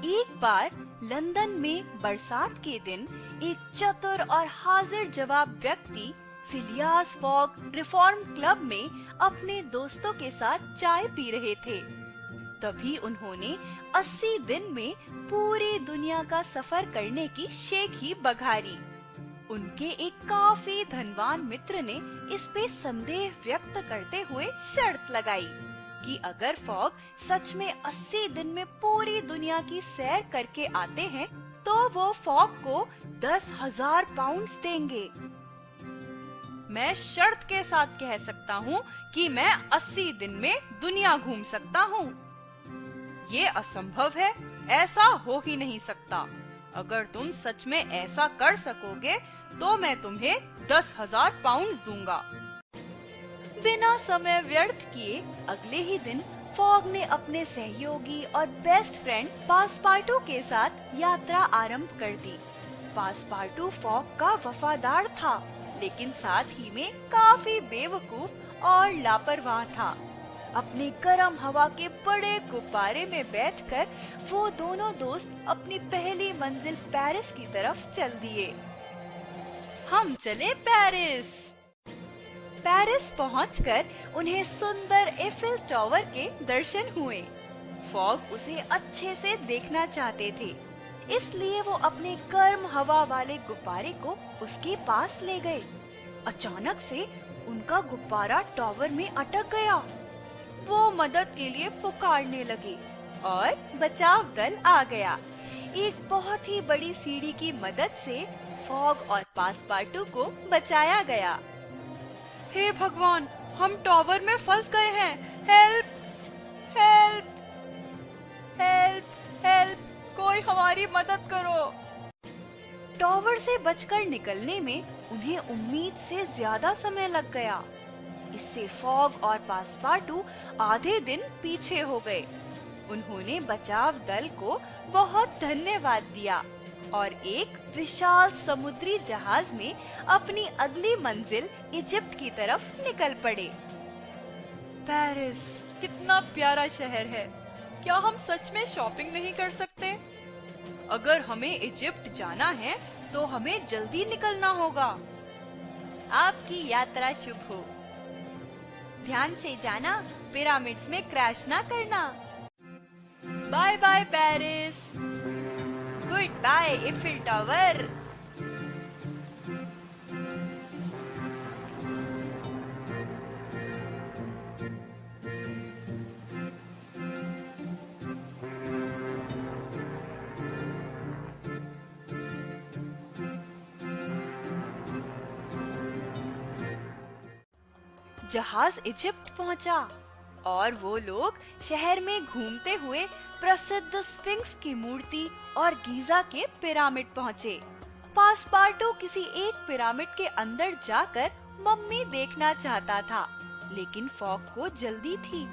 एक बार लंदन में बरसात के दिन एक चतुर और हाजिर जवाब व्यक्ति फिलियास फॉग रिफॉर्म क्लब में अपने दोस्तों के साथ चाय पी रहे थे। तभी उन्होंने 80 दिन में पूरी दुनिया का सफर करने की शेख ही बघारी। उनके एक काफी धनवान मित्र ने इस पे संदेह व्यक्त करते हुए शर्त लगाई कि अगर फॉग सच में 80 दिन में पूरी दुनिया की सैर करके आते हैं तो वो फॉग को 10,000 पाउंड्स देंगे। मैं शर्त के साथ कह सकता हूँ कि मैं 80 दिन में दुनिया घूम सकता हूँ। ये असंभव है, ऐसा हो ही नहीं सकता। अगर तुम सच में ऐसा कर सकोगे तो मैं तुम्हें 10,000 पाउंड्स दूंगा। बिना समय व्यर्थ किए अगले ही दिन फॉग ने अपने सहयोगी और बेस्ट फ्रेंड पासपार्टू के साथ यात्रा आरंभ कर दी। पासपार्टू फॉग का वफादार था, लेकिन साथ ही में काफी बेवकूफ और लापरवाह था। अपने गर्म हवा के बड़े गुब्बारे में बैठकर वो दोनों दोस्त अपनी पहली मंजिल पेरिस की तरफ चल दिए। हम चले पेरिस। पेरिस पहुंचकर उन्हें सुंदर एफिल टावर के दर्शन हुए। फॉग उसे अच्छे से देखना चाहते थे, इसलिए वो अपने गर्म हवा वाले गुब्बारे को उसके पास ले गए। अचानक से उनका गुब्बारा टावर में अटक गया। वो मदद के लिए पुकारने लगे और बचाव दल आ गया। एक बहुत ही बड़ी सीढ़ी की मदद से फॉग और पासपार्टू को बचाया गया। हे भगवान, हम टावर में फंस गए हैं। हेल्प हेल्प हेल्प हेल्प, कोई हमारी मदद करो। टावर से बचकर निकलने में उन्हें उम्मीद से ज्यादा समय लग गया। इससे फॉग और पासपार्टू आधे दिन पीछे हो गए। उन्होंने बचाव दल को बहुत धन्यवाद दिया और एक विशाल समुद्री जहाज में अपनी अगली मंजिल इजिप्ट की तरफ निकल पड़े। पेरिस कितना प्यारा शहर है। क्या हम सच में शॉपिंग नहीं कर सकते? अगर हमें इजिप्ट जाना है तो हमें जल्दी निकलना होगा। आपकी यात्रा शुभ हो। ध्यान से जाना, पिरामिड्स में क्रैश ना करना। Bye bye Paris. Good bye Eiffel tower. जहाज इजिप्ट पहुंचा और वो लोग शहर में घूमते हुए प्रसिद्ध स्फिंक्स की मूर्ति और गीजा के पिरामिड पहुंचे। पासपार्टू किसी एक पिरामिड के अंदर जाकर मम्मी देखना चाहता था, लेकिन फॉग को जल्दी थी।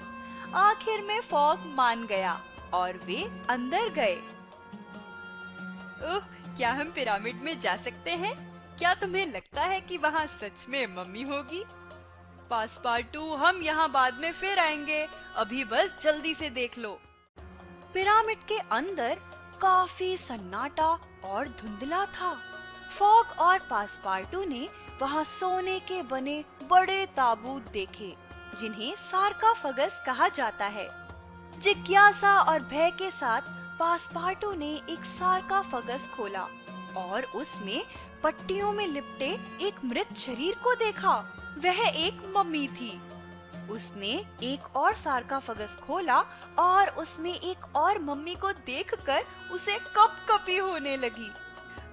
आखिर में फॉग मान गया और वे अंदर गए। ओह, क्या हम पिरामिड में जा सकते हैं? क्या तुम्हें लगता है कि वहाँ सच में मम्मी होगी? पासपार्टू, हम यहाँ बाद में फिर आएंगे, अभी बस जल्दी से देख लो। पिरामिड के अंदर काफी सन्नाटा और धुंधला था। फॉग और पासपार्टू ने वहाँ सोने के बने बड़े ताबूत देखे, जिन्हें सार्काफगस कहा जाता है। जिज्ञासा और भय के साथ पासपार्टू ने एक सार्काफगस खोला और उसमें पट्टियों में लिपटे एक मृत शरीर को देखा। वह एक मम्मी थी। उसने एक और सार्काफगस खोला और उसमें एक और मम्मी को देखकर उसे कपकपी होने लगी।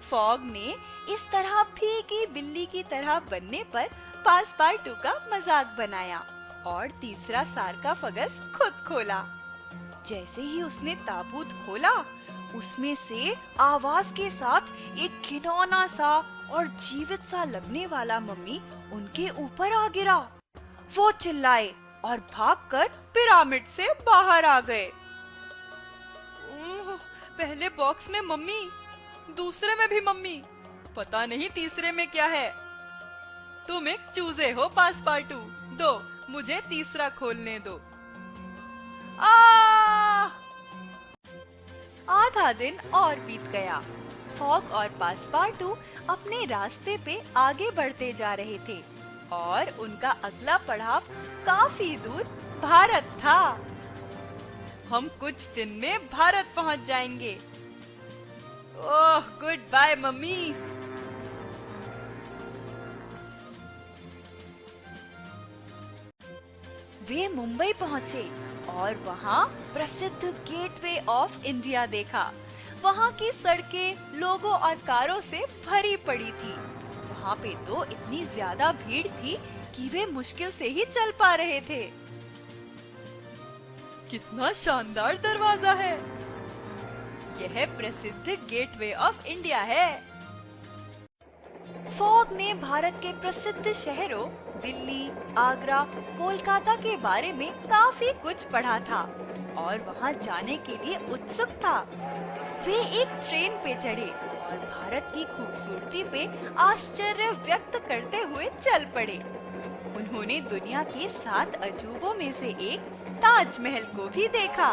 फॉग ने इस तरह भीगी बिल्ली की तरह बनने पर पासपार्टू का मजाक बनाया और तीसरा सार्काफगस खुद खोला। जैसे ही उसने ताबूत खोला, उसमें से आवाज के साथ एक घिनौना सा और जीवित सा लगने वाला मम्मी उनके ऊपर आ गिरा। वो चिल्लाए और भागकर पिरामिड से बाहर आ गए। पहले बॉक्स में मम्मी, दूसरे में भी मम्मी, पता नहीं तीसरे में क्या है। तुम एक चूजे हो पासपार्टू, दो मुझे तीसरा खोलने दो। आधा दिन और बीत गया। फॉग और पासपार्टू अपने रास्ते पे आगे बढ़ते जा रहे थे और उनका अगला पड़ाव काफी दूर भारत था। हम कुछ दिन में भारत पहुंच जाएंगे। ओह, गुड बाय मम्मी। वे मुंबई पहुंचे और वहां प्रसिद्ध गेटवे ऑफ इंडिया देखा। वहां की सड़कें लोगों और कारों से भरी पड़ी थी। वहां पे तो इतनी ज्यादा भीड़ थी कि वे मुश्किल से ही चल पा रहे थे। कितना शानदार दरवाजा है! यह प्रसिद्ध गेटवे ऑफ इंडिया है। फॉग ने भारत के प्रसिद्ध शहरों दिल्ली, आगरा, कोलकाता के बारे में काफी कुछ पढ़ा था और वहां जाने के लिए उत्सुक था। वे एक ट्रेन पे चढ़े और भारत की खूबसूरती पे आश्चर्य व्यक्त करते हुए चल पड़े। उन्होंने दुनिया के 7 अजूबों में से एक ताजमहल को भी देखा।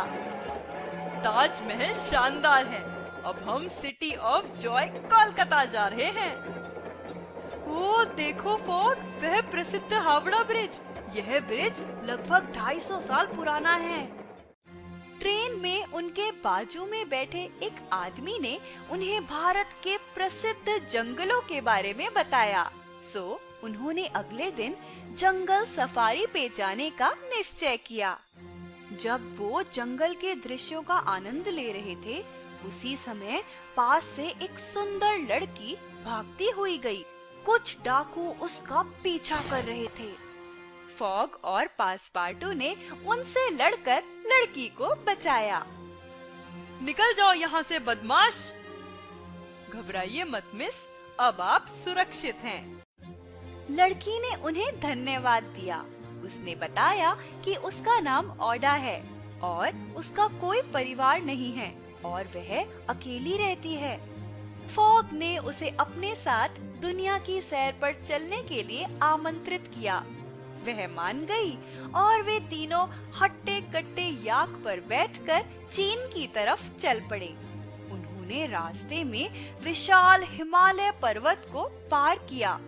ताजमहल शानदार है। अब हम सिटी ऑफ जॉय कोलकाता जा रहे हैं। ओ देखो फॉग, वह प्रसिद्ध हावड़ा ब्रिज। यह ब्रिज लगभग 250 साल पुराना है। ट्रेन में उनके बाजू में बैठे एक आदमी ने उन्हें भारत के प्रसिद्ध जंगलों के बारे में बताया। सो उन्होंने अगले दिन जंगल सफारी पे जाने का निश्चय किया। जब वो जंगल के दृश्यों का आनंद ले रहे थे, उसी समय पास से एक सुंदर लड़की भागती हुई गई। कुछ डाकू उसका पीछा कर रहे थे। फॉग और पासपार्टू ने उनसे लड़कर लड़की को बचाया। निकल जाओ यहाँ से बदमाश! घबराइए मत मिस, अब आप सुरक्षित हैं। लड़की ने उन्हें धन्यवाद दिया। उसने बताया कि उसका नाम ओडा है और उसका कोई परिवार नहीं है और वह अकेली रहती है। फॉग ने उसे अपने साथ दुनिया की सैर पर चलने के लिए आमंत्रित किया। वह मान गई और वे तीनों हट्टे कट्टे याक पर बैठकर चीन की तरफ चल पड़े। उन्होंने रास्ते में विशाल हिमालय पर्वत को पार किया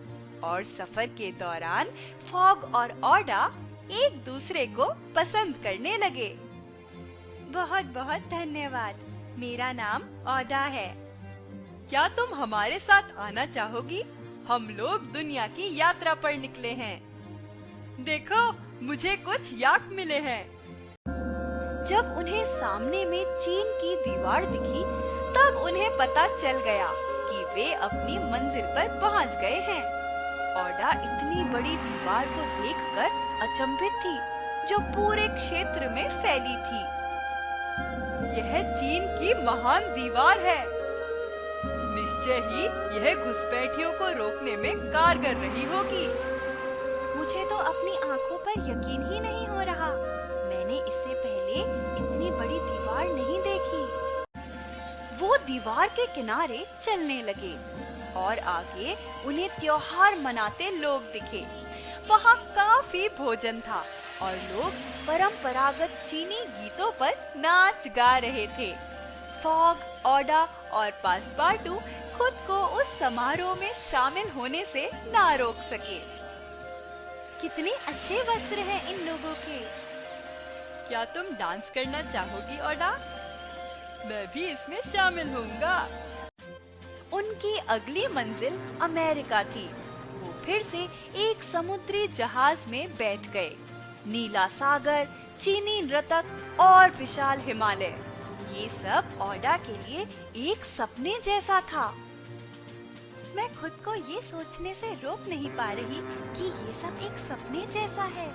और सफर के दौरान फॉग और ओडा एक दूसरे को पसंद करने लगे। बहुत बहुत धन्यवाद। मेरा नाम ओडा है। क्या तुम हमारे साथ आना चाहोगी? हम लोग दुनिया की यात्रा पर निकले हैं। देखो, मुझे कुछ याक मिले हैं। जब उन्हें सामने में चीन की दीवार दिखी, तब उन्हें पता चल गया कि वे अपनी मंजिल पर पहुंच गए हैं। ओडा इतनी बड़ी दीवार को देखकर अचंभित थी, जो पूरे क्षेत्र में फैली थी। यह चीन की महान दीवार है। निश्चय ही यह घुसपैठियों को रोकने में कारगर रही होगी। मुझे तो अपनी आंखों पर यकीन ही नहीं हो रहा। मैंने इससे पहले इतनी बड़ी दीवार नहीं देखी। वो दीवार के किनारे चलने लगे और आगे उन्हें त्योहार मनाते लोग दिखे। वहाँ काफी भोजन था और लोग परंपरागत चीनी गीतों पर नाच गा रहे थे। फॉग, ओडा और पासपार्टू खुद को उस समारोह में शामिल होने से ना रोक सके। कितने अच्छे वस्त्र हैं इन लोगों के। क्या तुम डांस करना चाहोगी ओडा? मैं भी इसमें शामिल होऊंगा। उनकी अगली मंजिल अमेरिका थी। वो फिर से एक समुद्री जहाज में बैठ गए। नीला सागर, चीनी नृतक और विशाल हिमालय, ये सब ओडा के लिए एक सपने जैसा था। मैं खुद को ये सोचने से रोक नहीं पा रही कि ये सब एक सपने जैसा है।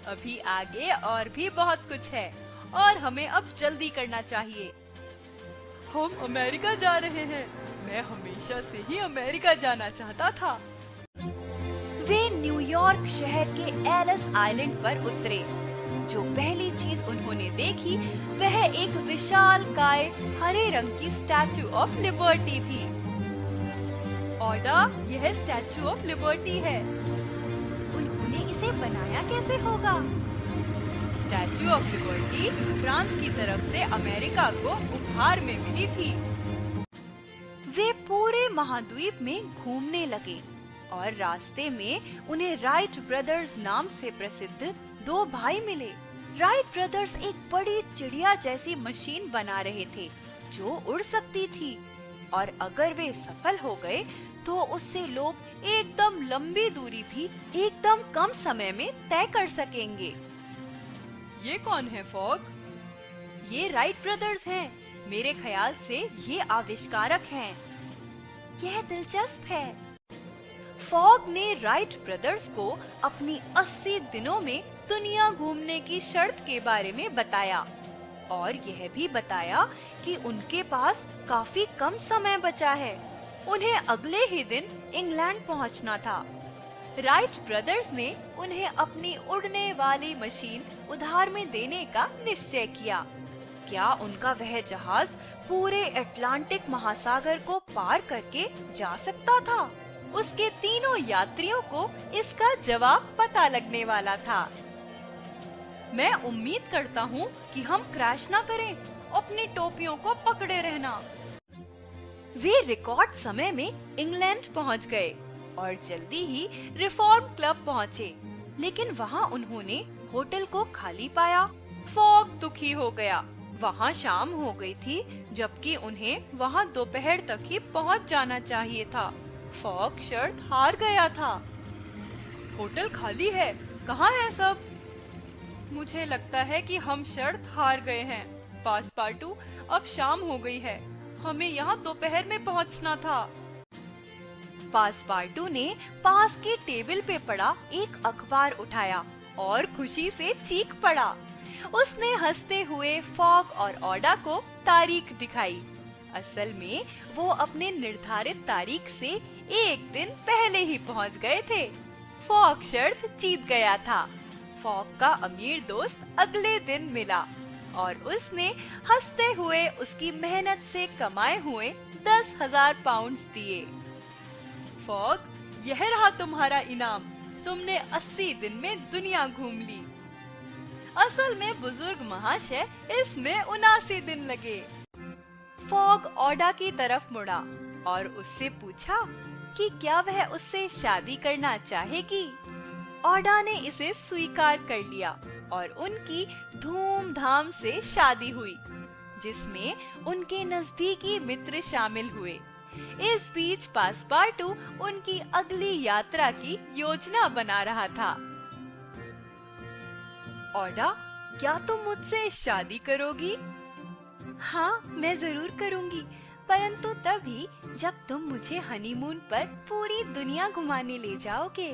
अभी आगे और भी बहुत कुछ है और हमें अब जल्दी करना चाहिए। हम अमेरिका जा रहे हैं। मैं हमेशा से ही अमेरिका जाना चाहता था। वे न्यूयॉर्क शहर के एलिस आइलैंड पर उतरे। जो पहली चीज उन्होंने देखी वह एक विशाल काय हरे रंग की स्टैचू ऑफ लिबर्टी थी। ओडा, यह स्टैचू ऑफ लिबर्टी है। उन्होंने इसे बनाया कैसे होगा? स्टैच्यू ऑफ लिबर्टी फ्रांस की तरफ से अमेरिका को उपहार में मिली थी। वे पूरे महाद्वीप में घूमने लगे और रास्ते में उन्हें राइट ब्रदर्स नाम से प्रसिद्ध दो भाई मिले। राइट ब्रदर्स एक बड़ी चिड़िया जैसी मशीन बना रहे थे जो उड़ सकती थी, और अगर वे सफल हो गए तो उससे लोग एकदम लंबी दूरी भी एकदम कम समय में तय कर सकेंगे। ये कौन है फॉग? ये राइट ब्रदर्स हैं। मेरे ख्याल से ये आविष्कारक हैं। यह दिलचस्प है। फॉग ने राइट ब्रदर्स को अपनी 80 दिनों में दुनिया घूमने की शर्त के बारे में बताया, और यह भी बताया कि उनके पास काफी कम समय बचा है। उन्हें अगले ही दिन इंग्लैंड पहुंचना था। राइट ब्रदर्स ने उन्हें अपनी उड़ने वाली मशीन उधार में देने का निश्चय किया। क्या उनका वह जहाज पूरे अटलांटिक महासागर को पार करके जा सकता था? उसके तीनों यात्रियों को इसका जवाब पता लगने वाला था। मैं उम्मीद करता हूँ कि हम क्रैश ना करें। अपनी टोपियों को पकड़े रहना। वे रिकॉर्ड समय में इंग्लैंड पहुँच गए और जल्दी ही रिफॉर्म क्लब पहुँचे, लेकिन वहाँ उन्होंने होटल को खाली पाया। फॉग दुखी हो गया। वहाँ शाम हो गई थी, जबकि उन्हें वहाँ दोपहर तक ही पहुँच जाना चाहिए था। फॉग शर्त हार गया था। होटल खाली है, कहाँ है सब? मुझे लगता है कि हम शर्त हार गए हैं। पासपार्टू, अब शाम हो गई है। हमें यहाँ दोपहर में पहुँचना था। पासपार्टू ने पास के टेबल पे पड़ा एक अखबार उठाया और खुशी से चीख पड़ा। उसने हंसते हुए फॉग और ऑडा को तारीख दिखाई। असल में वो अपने निर्धारित तारीख से एक दिन पहले ही पहुंच गए थे। फॉग शर्त जीत गया था। फॉग का अमीर दोस्त अगले दिन मिला और उसने हंसते हुए उसकी मेहनत से कमाए हुए 10,000 पाउंड्स दिए। फॉग, यह रहा तुम्हारा इनाम। तुमने 80 दिन में दुनिया घूम ली। असल में बुजुर्ग महाशय, इसमें 79 दिन लगे। फॉग ऑडा की तरफ मुड़ा और उससे पूछा कि क्या वह उससे शादी करना चाहेगी। ऑडा ने इसे स्वीकार कर लिया और उनकी धूमधाम से शादी हुई, जिसमें उनके नजदीकी मित्र शामिल हुए। इस बीच पासपार्टू उनकी अगली यात्रा की योजना बना रहा था। ऑडा, क्या तुम मुझसे शादी करोगी? हाँ, मैं जरूर करूंगी, परंतु तभी जब तुम मुझे हनीमून पर पूरी दुनिया घुमाने ले जाओगे।